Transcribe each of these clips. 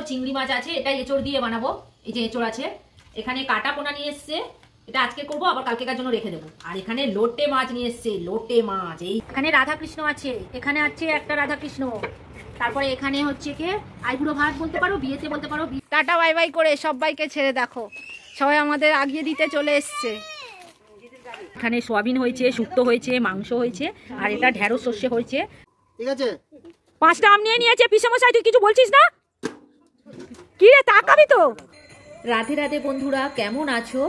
চিংড়ি মাছ আছে, এটা এঁচড় দিয়ে বানাবো। এই যে এঁচড় আছে, এখানে কাটা পোনা নিয়ে এসছে, এটা আজকে করবো, আবার কালকেকার জন্য রেখে দেবো। আর এখানে লোটে মাছ নিয়ে এসছে, লোটে মাছ। এই এখানে রাধাকৃষ্ণ আছে, এখানে আছে একটা রাধাকৃষ্ণ, তারপরে এখানে হচ্ছে কি আইবুড়ো ভাত বলতে পারো, বিয়েতে বলতে পারো। টাটা বাই বাই করে সবাইকে ছেড়ে দেখো, সবাই আমাদের আগিয়ে দিতে চলে এসছে। এখানে সোয়াবিন হয়েছে, শুক্তো হয়েছে, মাংস হয়েছে, আর এটা ঢেঁড়স সর্ষে হয়েছে। ঠিক আছে, 5টা আম নিয়ে নিয়েছে। পিসেমশাই তুই কিছু বলছিস না? কি রে, তাকাবি তো? রাধে রাধে বন্ধুরা, কেমন আছো?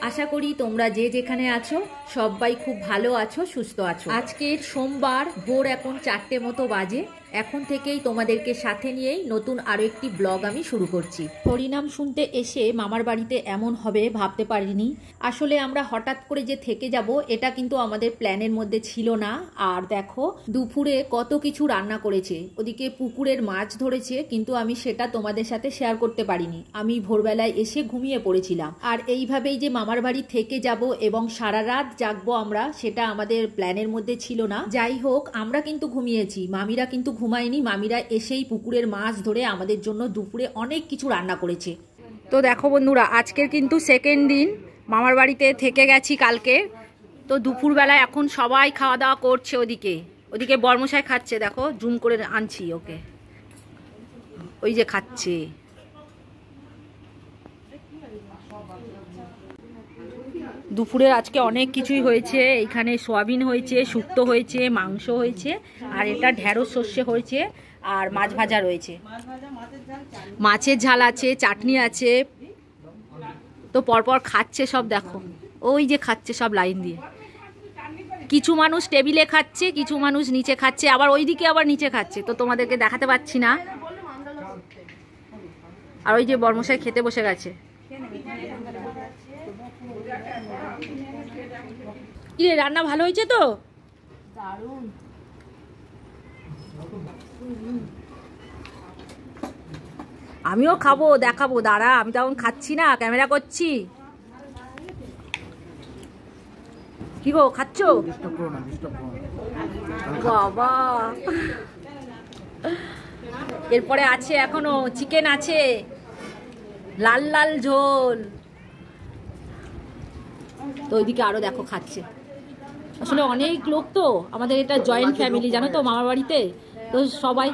আশা করি তোমরা যে যেখানে আছো সবাই খুব ভালো আছো, সুস্থ আছো। আজকের সোমবার, ভোর এখন 4টে মতো বাজে। এখন থেকেই তোমাদেরকে সাথে নিয়েই নতুন আরো একটি ব্লগ আমি শুরু করছি। হরিনাম শুনতে এসে মামার বাড়িতে এমন হবে ভাবতে পারিনি। আসলে আমরা হঠাৎ করে যে থেকে যাব, এটা কিন্তু আমাদের প্ল্যানের মধ্যে ছিল না। আর দেখো দুপুরে কত কিছু রান্না করেছে। ওদিকে পুকুরের মাছ ধরেছে, কিন্তু আমি সেটা তোমাদের সাথে শেয়ার করতে পারিনি। আমি ভোরবেলায় এসে ঘুমিয়ে পড়েছিলাম। আর এইভাবেই যে মামার বাড়ি থেকে যাব এবং সারা রাত জাগবো আমরা, সেটা আমাদের প্ল্যানের মধ্যে ছিল না। যাই হোক, আমরা কিন্তু ঘুমিয়েছি, মামিরা কিন্তু ঘুমায়নি। মামিরা এসেই পুকুরের মাছ ধরে আমাদের জন্য দুপুরে অনেক কিছু রান্না করেছে। তো দেখো বন্ধুরা, আজকের কিন্তু সেকেন্ড দিন, মামার বাড়িতে থেকে গেছি কালকে। তো দুপুরবেলায় এখন সবাই খাওয়া দাওয়া করছে। ওদিকে বর্মশাই খাচ্ছে, দেখো জুম করে আনছি ওকে, ওই যে খাচ্ছে। দুপুরের আজকে অনেক কিছুই হয়েছে। এখানে সোয়াবিন হয়েছে, শুক্তো হয়েছে, মাংস হয়েছে, আর এটা ঢেঁড়স সর্ষে হয়েছে, আর মাছ ভাজা রয়েছে, মাছের ঝাল আছে, চাটনি আছে। তো পরপর খাচ্ছে সব, দেখো ওই যে খাচ্ছে সব লাইন দিয়ে। কিছু মানুষ টেবিলে খাচ্ছে, কিছু মানুষ নিচে খাচ্ছে, আবার ওইদিকে আবার নিচে খাচ্ছে। তো তোমাদেরকে দেখাতে পাচ্ছি না। আর ওই যে বর্মশাই খেতে বসে গেছে। কি রে, রান্না ভালো হয়েছে তো? দারুণ। আমিও খাবো, দেখাবো, দাঁড়া। আমি তখন খাচ্ছি না, ক্যামেরা করছি। কি গো, খাচ্ছ? বাবা, এরপরে আছে এখনো চিকেন আছে, লাল লাল ঝোল। তো ওইদিকে আরো দেখো খাচ্ছে। আসলে অনেক লোক তো, আমাদের এটা জয়েন্ট ফ্যামিলি জানো তো, মামার বাড়িতে। তো সবাই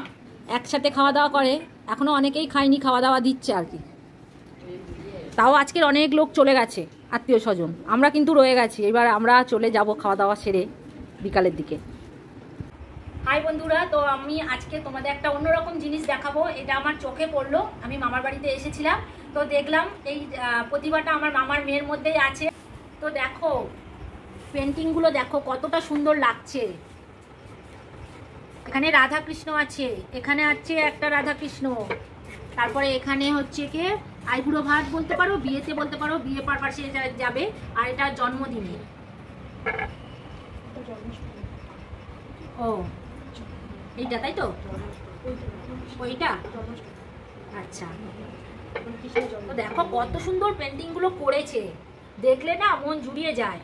একসাথে খাওয়া দাওয়া করে। এখনো অনেকেই খায়নি, খাওয়া দাওয়া দিচ্ছে আর কি। তাও আজকের অনেক লোক চলে গেছে, আত্মীয় স্বজন। আমরা কিন্তু রয়ে গেছি। এবার আমরা চলে যাব খাওয়া দাওয়া সেরে বিকালের দিকে। হাই বন্ধুরা, তো আমি আজকে তোমাদের একটা অন্যরকম জিনিস দেখাবো। এটা আমার চোখে পড়লো। আমি মামার বাড়িতে এসেছিলাম, তো দেখলাম এই প্রতিভাটা আমার মামার মেয়ের মধ্যেই আছে। তো দেখো পেন্টিংগুলো, দেখো কতটা সুন্দর লাগছে। এখানে রাধাকৃষ্ণ আছে, এখানে আছে একটা রাধাকৃষ্ণ, তারপরে এখানে হচ্ছে কি আইবুড়ো ভাত বলতে পারো, বিয়েতে বলতে পারো, বিয়ে পারপাসে যাবে। আর এটা জন্মদিনে। ও এইটা, তাই তো? ওইটা আচ্ছা। তো দেখো কত সুন্দর পেন্টিংগুলো করেছে, দেখলে না মন জুড়িয়ে যায়।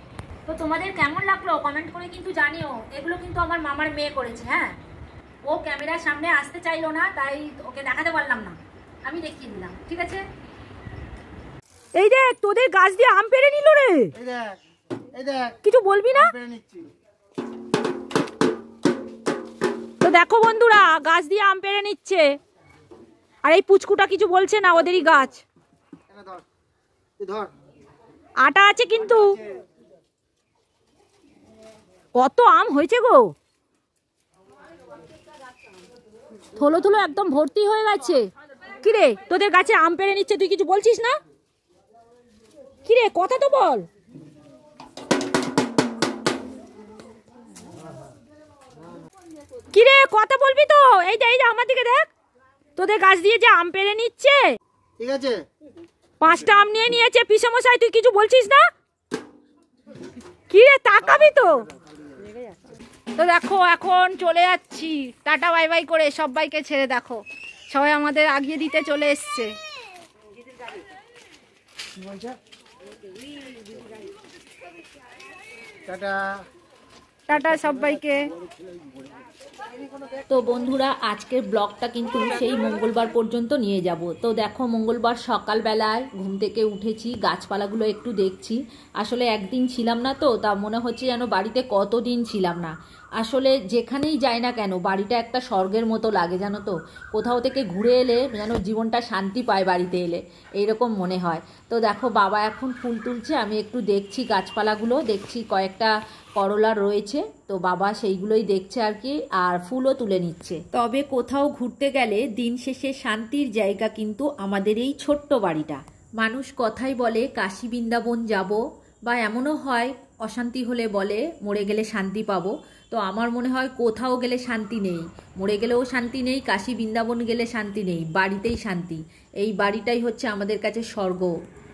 তো তোমাদের কেমন লাগলো কমেন্ট করে কিন্তু জানিও। এগুলো কিন্তু আমার মামার মেয়ে করেছে। হ্যাঁ, ও ক্যামেরার সামনে আসতে চাইলো না, তাই ওকে দেখাতে পারলাম না, আমি দেখিয়ে দিলাম। ঠিক আছে। এই দেখ, তোদের গাছ দিয়ে আম পেড়ে নিল রে। এই দেখ, কিছু বলবি না? তো দেখো বন্ধুরা, গাছ দিয়ে আম পেড়ে নিচ্ছে। আর এই পুচকুটা কিছু বলছে না, ওদেরই গাছ। আটা আছে কিন্তু। কত আম হয়েছে গো, থলো থলো একদম ভর্তি হয়ে গেছে। কিরে, তোদের গাছে আম পেড়ে নিচ্ছে, তুই কিছু বলছিস না? কিরে, কথা তো বল। কিরে, কথা বলবি তো? এই যে আমার দিকে দেখ, তোদের গাছ দিয়ে যে আম পেড়ে নিচ্ছে। ঠিক আছে, 5টা আম নিয়ে নিয়েছে। পিসেমশাই তুই কিছু বলছিস না? কিরে, তাকাবি তো? তো দেখো এখন চলে যাচ্ছি, টাটা বাই বাই করে সবাইকে ছেড়ে দেখো, সবাই আমাদের আগিয়ে দিতে চলে এসছে। টাটা। টাটা সবাইকে। তো বন্ধুরা, আজকের ব্লগটা কিন্তু সেই মঙ্গলবার পর্যন্ত নিয়ে যাব। তো দেখো, মঙ্গলবার সকালবেলায় ঘুম থেকে উঠেছি, গাছপালাগুলো একটু দেখছি। আসলে একদিন ছিলাম না, তো তা মনে হচ্ছে যেন বাড়িতে কতদিন ছিলাম না। আসলে যেখানেই যাই না কেন বাড়িটা একটা স্বর্গের মতো লাগে, জানো তো। কোথাও থেকে ঘুরে এলে যেন জীবনটা শান্তি পায়, বাড়িতে এলে এইরকম মনে হয়। তো দেখো, বাবা এখন ফুল তুলছে, আমি একটু দেখছি গাছপালাগুলো, দেখছি কয়েকটা করলা রয়েছে, তো বাবা সেইগুলোই দেখছে আর কি, আর ফুলও তুলে নিচ্ছে। তবে কোথাও ঘুরতে গেলে দিন শেষে শান্তির জায়গা কিন্তু আমাদের এই ছোট্ট বাড়িটা। মানুষ কথাই বলে কাশী বৃন্দাবন যাব, বা এমনও হয় অশান্তি হলে বলে মরে গেলে শান্তি পাবো। তো আমার মনে হয় কোথাও গেলে শান্তি নেই, মরে গেলেও শান্তি নেই, কাশী বৃন্দাবন গেলে শান্তি নেই, বাড়িতেই শান্তি। এই বাড়িটাই হচ্ছে আমাদের কাছে স্বর্গ।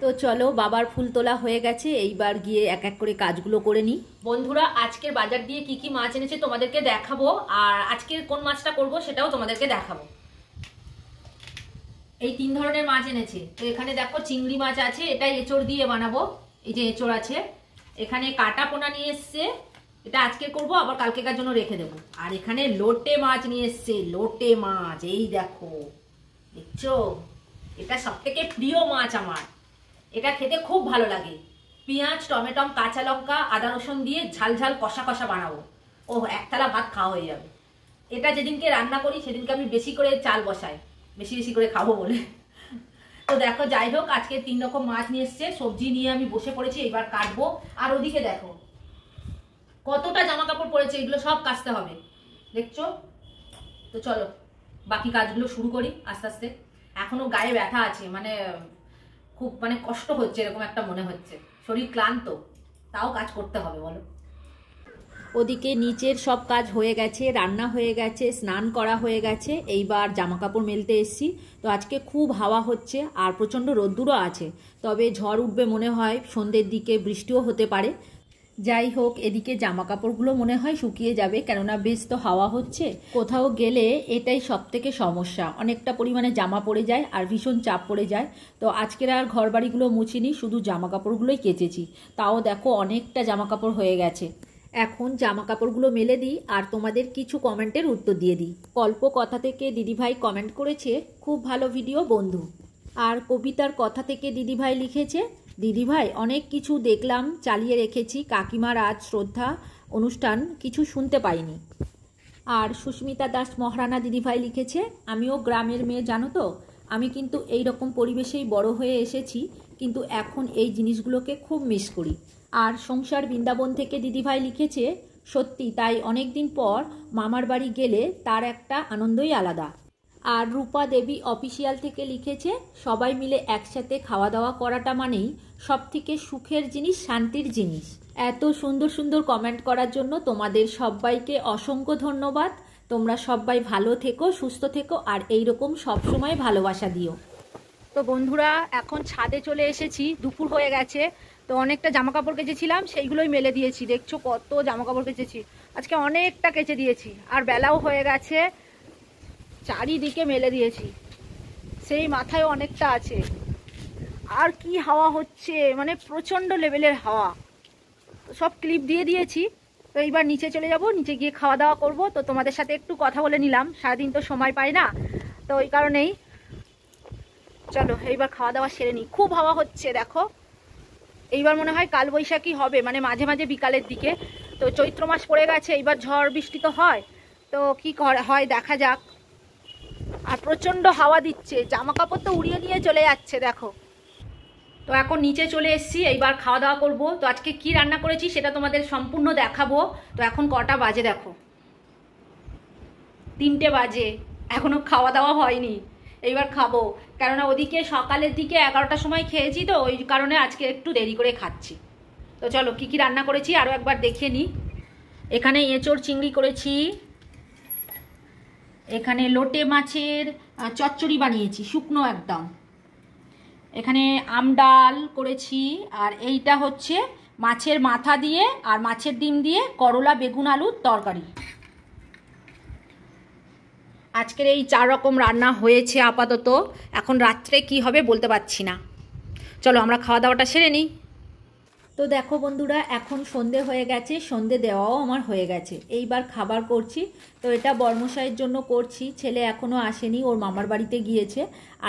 তো চলো, বাবার ফুল তোলা হয়ে গেছে, এইবার গিয়ে এক এক করে কাজগুলো করে নিই। বন্ধুরা, আজকের বাজার দিয়ে কি কি মাছ এনেছে তোমাদেরকে দেখাবো, আর আজকের কোন মাছটা করব সেটাও তোমাদেরকে দেখাবো। এই 3 ধরনের মাছ এনেছে। তো এখানে দেখো চিংড়ি মাছ আছে, এটা এঁচড় দিয়ে বানাবো। এই যে এঁচড় আছে, এখানে কাটা পোনা নিয়ে এসছে, এটা আজকে করব, আবার কালকেকার জন্য রেখে দেবো। আর এখানে লোটে মাছ নিয়ে এসছে, লোটে মাছ, এই দেখো, দেখছো, এটা সব থেকে প্রিয় মাছ আমার। এটা খেতে খুব ভালো লাগে, পেঁয়াজ টমেটো কাঁচা লঙ্কা আদা রসুন দিয়ে ঝাল ঝাল কষা কষা বানাবো। ও, এক থালা ভাত খাওয়া হয়ে যাবে। এটা যেদিনকে রান্না করি সেদিনকে আমি বেশি করে চাল বসাই, বেশি বেশি করে খাবো বলে। তো দেখো, যাই হোক, আজকে 3 রকম মাছ নিয়ে এসছে, সবজি নিয়ে আমি বসে পড়েছি, এবার কাটবো। আর ওদিকে দেখো কতটা জামা কাপড় পড়েছে, এগুলো সব কাচতে হবে, দেখছো। তো চলো বাকি কাজগুলো শুরু করি আস্তে আস্তে। এখনো গায়ে ব্যথা আছে, খুব কষ্ট হচ্ছে, এরকম একটা মনে হচ্ছে, শরীর ক্লান্ত, তাও কাজ করতে হবে বলো। ওদিকে নিচের সব কাজ হয়ে গেছে, রান্না হয়ে গেছে, স্নান করা হয়ে গেছে, এইবার জামা কাপড় মেলতে এসছি। তো আজকে খুব হাওয়া হচ্ছে আর প্রচণ্ড রোদ্দুরও আছে, তবে ঝড় উঠবে মনে হয়, সন্ধ্যের দিকে বৃষ্টিও হতে পারে। যাই হোক, এদিকে জামা কাপড়গুলো মনে হয় শুকিয়ে যাবে, কেননা বেশ তো হাওয়া হচ্ছে। কোথাও গেলে এটাই সব থেকে সমস্যা, অনেকটা পরিমাণে জামা পড়ে যায় আর ভীষণ চাপ পড়ে যায়। তো আজকের আর ঘর বাড়িগুলো মুছিনি, শুধু জামা কাপড়গুলোই কেচেছি, তাও দেখো অনেকটা জামা কাপড় হয়ে গেছে। এখন জামা কাপড়গুলো মেলে দিই আর তোমাদের কিছু কমেন্টের উত্তর দিয়ে দিই। কল্প কথা থেকে দিদিভাই কমেন্ট করেছে, খুব ভালো ভিডিও বন্ধু। আর কবিতার কথা থেকে দিদিভাই লিখেছে, দিদিভাই অনেক কিছু দেখলাম, চালিয়ে রেখেছি, কাকিমার আজ শ্রদ্ধা অনুষ্ঠান কিছু শুনতে পাইনি। আর সুস্মিতা দাস মহারানা দিদিভাই লিখেছে, আমিও গ্রামের মেয়ে জানো তো, আমি কিন্তু এই রকম পরিবেশেই বড় হয়ে এসেছি, কিন্তু এখন এই জিনিসগুলোকে খুব মিস করি। আর সংসার বৃন্দাবন থেকে দিদিভাই লিখেছে, সত্যি তাই, অনেক দিন পর মামার বাড়ি গেলে তার একটা আনন্দই আলাদা। আর রূপা দেবী অফিসিয়াল থেকে লিখেছে, সবাই মিলে একসাথে খাওয়া দাওয়া করাটা মানেই সব থেকে সুখের জিনিস, শান্তির জিনিস। এত সুন্দর সুন্দর কমেন্ট করার জন্য তোমাদের সবাইকে অসংখ্য ধন্যবাদ। তোমরা সবাই ভালো থেকো, সুস্থ থেকো, আর এইরকম সবসময় ভালোবাসা দিও। তো বন্ধুরা, এখন ছাদে চলে এসেছি, দুপুর হয়ে গেছে। তো অনেকটা জামা কাপড় কেচেছিলাম, সেইগুলোই মেলে দিয়েছি। দেখছো কত জামা কাপড় কেচেছি, আজকে অনেকটা কেচে দিয়েছি। আর বেলাও হয়ে গেছে, চারিদিকে মেলে দিয়েছি, সেই মাথায় অনেকটা আছে। আর কি হাওয়া হচ্ছে, প্রচণ্ড লেভেলের হাওয়া। তো সব ক্লিপ দিয়ে দিয়েছি। তো এইবার নিচে চলে যাব, নিচে গিয়ে খাওয়া দাওয়া করব। তো তোমাদের সাথে একটু কথা বলে নিলাম, সারাদিন তো সময় পাই না, তো ওই কারণেই। চলো এইবার খাওয়া দাওয়া সেরে নিই। খুব হাওয়া হচ্ছে দেখো, এইবার মনে হয় কালবৈশাখী হবে, মাঝে মাঝে বিকালের দিকে। তো চৈত্র মাস পড়ে গেছে, এইবার ঝড় বৃষ্টি তো হয়, তো কি হয় দেখা যাক। আর প্রচণ্ড হাওয়া দিচ্ছে, জামা কাপড় তো উড়িয়ে নিয়ে চলে যাচ্ছে দেখো। তো এখন নিচে চলে এসেছি, এইবার খাওয়া দাওয়া করব। তো আজকে কি রান্না করেছি সেটা তোমাদের সম্পূর্ণ দেখাবো। তো এখন কটা বাজে দেখো, 3টে বাজে, এখনো খাওয়া দাওয়া হয়নি। এইবার খাবো, কেননা ওদিকে সকালের দিকে 11টার সময় খেয়েছি, তো ওই কারণে আজকে একটু দেরি করে খাচ্ছি। তো চলো কি কি রান্না করেছি আরও একবার দেখে নিই। এখানে এঁচড় চিংড়ি করেছি, এখানে লোটে মাছের চচ্চড়ি বানিয়েছি শুকনো একদম, এখানে আম ডাল করেছি, আর এইটা হচ্ছে মাছের মাথা দিয়ে আর মাছের ডিম দিয়ে করলা বেগুন আলুর তরকারি। আজকের এই 4 রকম রান্না হয়েছে আপাতত। এখন রাত্রে কি হবে বলতে পারছি না। চলো আমরা খাওয়া দাওয়াটা সেরে নিই। তো দেখো বন্ধুরা, এখন সন্ধে হয়ে গেছে, সন্ধে দেওয়াও আমার হয়ে গেছে। এইবার খাবার করছি। তো এটা বর্মশাইয়ের জন্য করছি। ছেলে এখনও আসেনি, ওর মামার বাড়িতে গিয়েছে।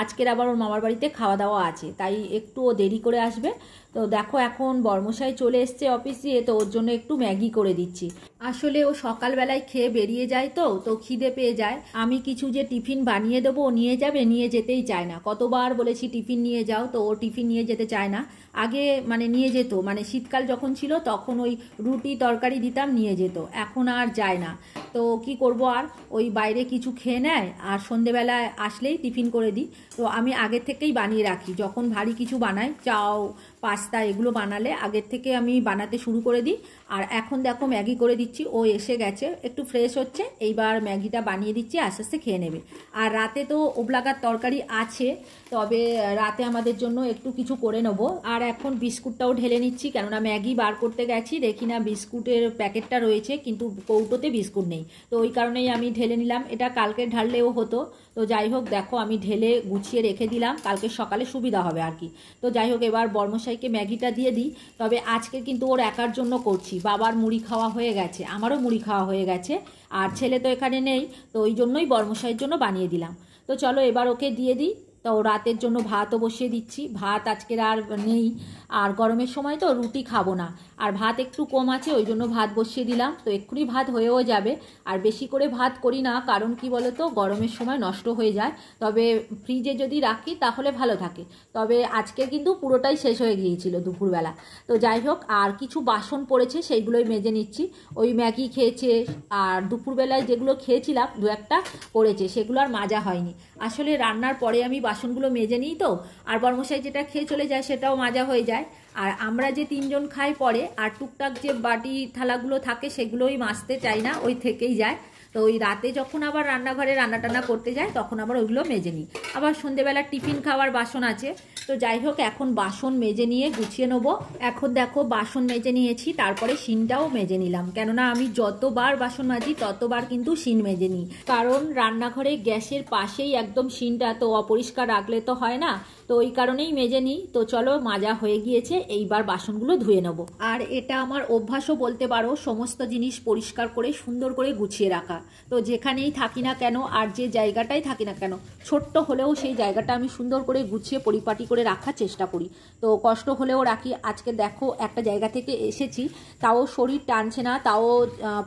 আজকের আবার ওর মামার বাড়িতে খাওয়া দাওয়া আছে, তাই একটু ও দেরি করে আসবে। তো দেখো এখন বর্মশাই চলে এসছে অফিস দিয়ে, তো ওর জন্য একটু ম্যাগি করে দিচ্ছি। আসলে ও সকালবেলায় খেয়ে বেরিয়ে যায়, তো খিদে পেয়ে যায়। আমি কিছু যে টিফিন বানিয়ে দেবো, ও নিয়ে যাবে, নিয়ে যেতেই চায় না। কতবার বলেছি টিফিন নিয়ে যাও, তো ও টিফিন নিয়ে যেতে চায় না। আগে মানে নিয়ে যেত, মানে শীতকাল যখন ছিল তখন ওই রুটি তরকারি দিতাম, নিয়ে যেত। এখন আর যায় না। তো কি করব, আর ওই বাইরে কিছু খেয়ে নেয়, আর সন্ধেবেলায় আসলেই টিফিন করে দিই। তো আমি আগে থেকেই বানিয়ে রাখি, যখন ভারী কিছু বানাই, চাও পাস্তা এগুলো বানালে আগের থেকে আমি বানাতে শুরু করে দিই। আর এখন দেখো ম্যাগি করে দিচ্ছি, ও এসে গেছে, একটু ফ্রেশ হচ্ছে। এইবার ম্যাগিটা বানিয়ে দিচ্ছি, আস্তে আস্তে খেয়ে নেবে। আর রাতে তো ওবলাগার তরকারি আছে, তবে রাতে আমাদের জন্য একটু কিছু করে নেবো। আর এখন বিস্কুটটাও ঢেলে নিচ্ছি, কেননা ম্যাগি বার করতে গেছি, দেখি না বিস্কুটের প্যাকেটটা রয়েছে, কিন্তু কৌটোতে বিস্কুট নেই। তো ওই কারণেই আমি ঢেলে নিলাম। এটা কালকে ঢাললেও হতো, তো যাই হোক দেখো আমি ঢেলে গুছিয়ে রেখে দিলাম, কালকে সকালে সুবিধা হবে আর কি। তো যাই হোক এবার বর্মশাইকে ম্যাগিটা দিয়ে দিই। তবে আজকে কিন্তু ওর একার জন্য করছি, বাবার মুড়ি খাওয়া হয়ে গেছে, আমারও মুড়ি খাওয়া হয়ে গেছে, আর ছেলে তো এখানে নেই, তো ওই জন্যই বর্মশাইয়ের জন্য বানিয়ে দিলাম। তো চলো এবার ওকে দিয়ে দিই। তো রাতের জন্য ভাতও বসিয়ে দিচ্ছি। ভাত আজকের আর নেই, আর গরমের সময় তো রুটি খাবো না, আর ভাত একটু কম আছে, ওই জন্য ভাত বসিয়ে দিলাম। তো এক্ষুনি ভাত হয়েও যাবে। আর বেশি করে ভাত করি না, কারণ কি বলো তো, গরমের সময় নষ্ট হয়ে যায়। তবে ফ্রিজে যদি রাখি তাহলে ভালো থাকে। তবে আজকে কিন্তু পুরোটাই শেষ হয়ে গিয়েছিল দুপুরবেলা। তো যাই হোক, আর কিছু বাসন পড়েছে, সেইগুলোই মেজে নিচ্ছি। ওই ম্যাগি খেয়েছে, আর দুপুরবেলায় যেগুলো খেয়েছিলাম দু একটা পড়েছে, সেগুলো আর মাজা হয়নি। আসলে রান্নার পরে আমি বাসনগুলো মেজে নিই, তো আর বর্মশাই যেটা খেয়ে চলে যায় সেটাও মাজা হয়ে যায়। আর আমরা যে তিনজন খাই পরে, আর টুকটাক যে বাটি থালাগুলো থাকে সেগুলোই মাজতে চাই না, ওই থেকেই যায়। তো ওই রাতে যখন আবার রান্নাঘরে রান্না টান্না করতে যায়, তখন আবার ওইগুলো মেজে নিই। আবার সন্ধেবেলা টিফিন খাওয়ার বাসন আছে। তো যাই হোক এখন বাসন মেজে নিয়ে গুছিয়ে নেবো। এখন দেখো বাসন মেজে নিয়েছি, তারপরে শিনটাও মেজে নিলাম, কেননা আমি যতবার বাসন মাজি ততবার কিন্তু শিন মেজে নিই। কারণ রান্নাঘরে গ্যাসের পাশেই একদম শিনটা, তো অপরিষ্কার রাখলে তো হয় না, তো ওই কারণেই মেজে নিই। তো চলো মাজা হয়ে গিয়েছে, এইবার বাসনগুলো ধুয়ে নেবো। আর এটা আমার অভ্যাসও বলতে পারো, সমস্ত জিনিস পরিষ্কার করে সুন্দর করে গুছিয়ে রাখা। তো যেখানেই থাকি না কেন, আর যে জায়গাটাই থাকি না কেন, ছোট্ট হলেও সেই জায়গাটা আমি সুন্দর করে গুছিয়ে পরিপাটি করে রাখার চেষ্টা করি। তো কষ্ট হলেও রাখি। আজকে দেখো একটা জায়গা থেকে এসেছি, তাও শরীর টানছে না, তাও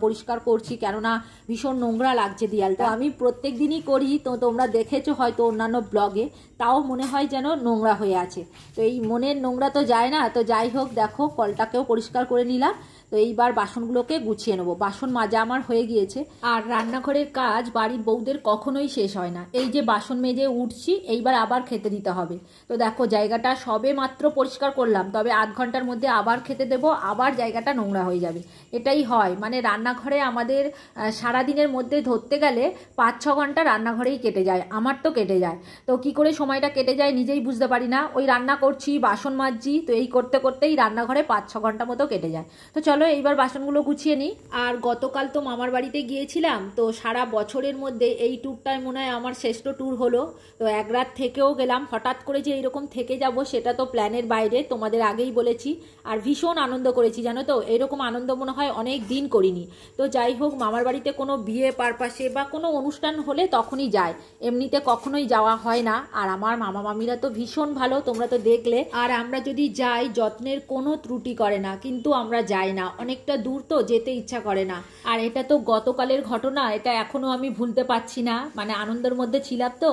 পরিষ্কার করছি, কেননা ভীষণ নোংরা লাগছে দেয়ালটা। আমি প্রত্যেক দিনই করি, তো তোমরা দেখেছো হয়তো অন্যান্য ব্লগে, তাও মনে হয় যেন নোংরা হয়ে আছে। তো এই মনের নোংরা তো যায় না। তো যাই হোক দেখো কলটাকেও পরিষ্কার করে নিলাম। তো এইবার বাসনগুলোকে গুছিয়ে নেবো। বাসন মাজা আমার হয়ে গিয়েছে। আর রান্নাঘরের কাজ বাড়ির বউদের কখনোই শেষ হয় না। এই যে বাসন মেজে উঠছি, এইবার আবার খেতে দিতে হবে। তো দেখো জায়গাটা সবে মাত্র পরিষ্কার করলাম, তবে আধ ঘন্টার মধ্যে আবার খেতে দেবো, আবার জায়গাটা নোংরা হয়ে যাবে। এটাই হয়, মানে রান্নাঘরে আমাদের সারাদিনের মধ্যে ধরতে গেলে 5-6 ঘন্টা রান্নাঘরেই কেটে যায়, আমার তো কেটে যায়। তো কি করে সময়টা কেটে যায় নিজেই বুঝতে পারি না। ওই রান্না করছি, বাসন মাজছি, তো এই করতে করতেই রান্নাঘরে 5-6 ঘন্টা মতো কেটে যায়। তো চলো এইবার বাসনগুলো গুছিয়ে নিই। আর গতকাল তো মামার বাড়িতে গিয়েছিলাম, তো সারা বছরের মধ্যে এই ট্যুরটাই মনে হয় আমার শ্রেষ্ঠ ট্যুর হলো। তো এক রাত থেকেও গেলাম, হঠাৎ করে যে এইরকম থেকে যাব সেটা তো প্ল্যানের বাইরে, তোমাদের আগেই বলেছি। আর ভীষণ আনন্দ করেছি জানো তো, এরকম আনন্দ মনে হয় অনেক দিন করিনি। তো যাই হোক, মামার বাড়িতে কোনো বিয়ে পারপাসে বা কোনো অনুষ্ঠান হলে তখনই যায়, এমনিতে কখনোই যাওয়া হয় না। আর আমার মামা মামিরা তো ভীষণ ভালো, তোমরা তো দেখলে। আর আমরা যদি যাই যত্নের কোনো ত্রুটি করে না, কিন্তু আমরা যাই না, অনেকটা দূর তো যেতে ইচ্ছা করে না। আর এটা তো গতকালের ঘটনা, এটা এখনো আমি ভুলতে পারছি না, মানে আনন্দের মধ্যে ছিলাম। তো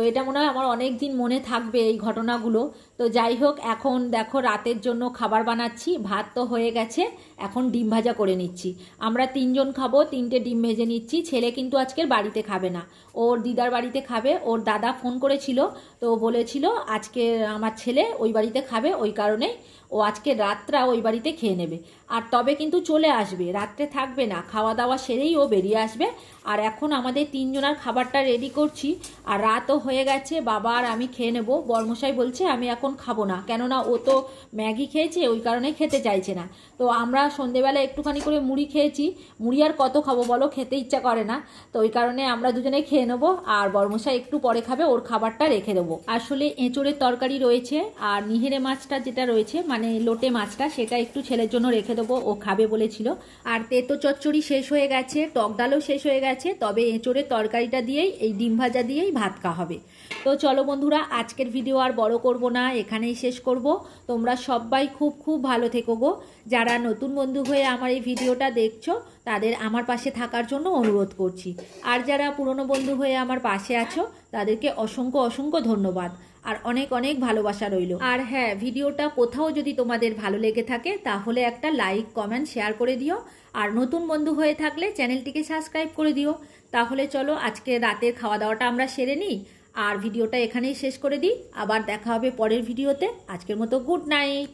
এটা মনে হয় আমার অনেক দিন মনে থাকবে এই ঘটনাগুলো। তো যাই হোক এখন দেখো রাতের জন্য খাবার বানাচ্ছি। ভাত তো হয়ে গেছে, এখন ডিম ভাজা করে নিচ্ছি। আমরা 3 জন খাবো, 3টে ডিম ভেজে নিচ্ছি। ছেলে কিন্তু আজকের বাড়িতে খাবে না, ওর দিদার বাড়িতে খাবে। ওর দাদা ফোন করেছিল, তো বলেছিল আজকে আমার ছেলে ওই বাড়িতে খাবে, ওই কারণে ও আজকে রাতটা ওই বাড়িতে খেয়ে নেবে। আর তবে কিন্তু চলে আসবে, রাত্রে থাকবে না, খাওয়া দাওয়া সেরেই ও বেরিয়ে আসবে। আর এখন আমাদের 3 জনের খাবারটা রেডি করছি, আর রাতও হয়ে গেছে, বাবা আর আমি খেয়ে নেবো। বরমশাই বলছে আমি এখন খাবো না, কেননা ও তো ম্যাগি খেয়েছে, ওই কারণে খেতে চাইছে না। তো আমরা সন্ধেবেলা একটুখানি করে মুড়ি খেয়েছি, মুড়ি আর কত খাবো বলো, খেতে ইচ্ছা করে না। তো ওই কারণে আমরা দুজনে খেয়ে নেবো, আর বরমশাই একটু পরে খাবে, ওর খাবারটা রেখে দেবো। আসলে এঁচোড়ের তরকারি রয়েছে, আর নিহেরে মাছটা যেটা রয়েছে মানে লোটে মাছটা, সেটা একটু ছেলের জন্য রেখে দেবো, ও খাবে বলেছিল। আর তেতো চচ্চড়ি শেষ হয়ে গেছে, টক ডালও শেষ হয়ে গেছে, তবে এঁচোড়ের তরকারিটা দিয়েই, এই ডিম ভাজা দিয়েই ভাত খাওয়া হবে। তো চলো বন্ধুরা, আজকের ভিডিও আর বড় করব না, এখানেই শেষ করব। তোমরা সবাই খুব খুব ভালো থেকো গো। যারা নতুন বন্ধু হয়ে আমার এই ভিডিওটা দেখছো, তাদের আমার পাশে থাকার জন্য অনুরোধ করছি। আর যারা পুরনো বন্ধু হয়ে আমার পাশে আছো, তাদেরকে অসংখ্য অসংখ্য ধন্যবাদ আর অনেক অনেক ভালোবাসা রইল। আর হ্যাঁ, ভিডিওটা কোথাও যদি তোমাদের ভালো লেগে থাকে, তাহলে একটা লাইক, কমেন্ট, শেয়ার করে দিও। আর নতুন বন্ধু হয়ে থাকলে চ্যানেলটিকে সাবস্ক্রাইব করে দিও। তাহলে চলো, আজকে রাতের খাওয়া দাওয়াটা আমরা সেরে নিই, আর ভিডিওটা এখানেই শেষ করে দিই। আবার দেখা হবে পরের ভিডিওতে। আজকের মতো গুড নাইট।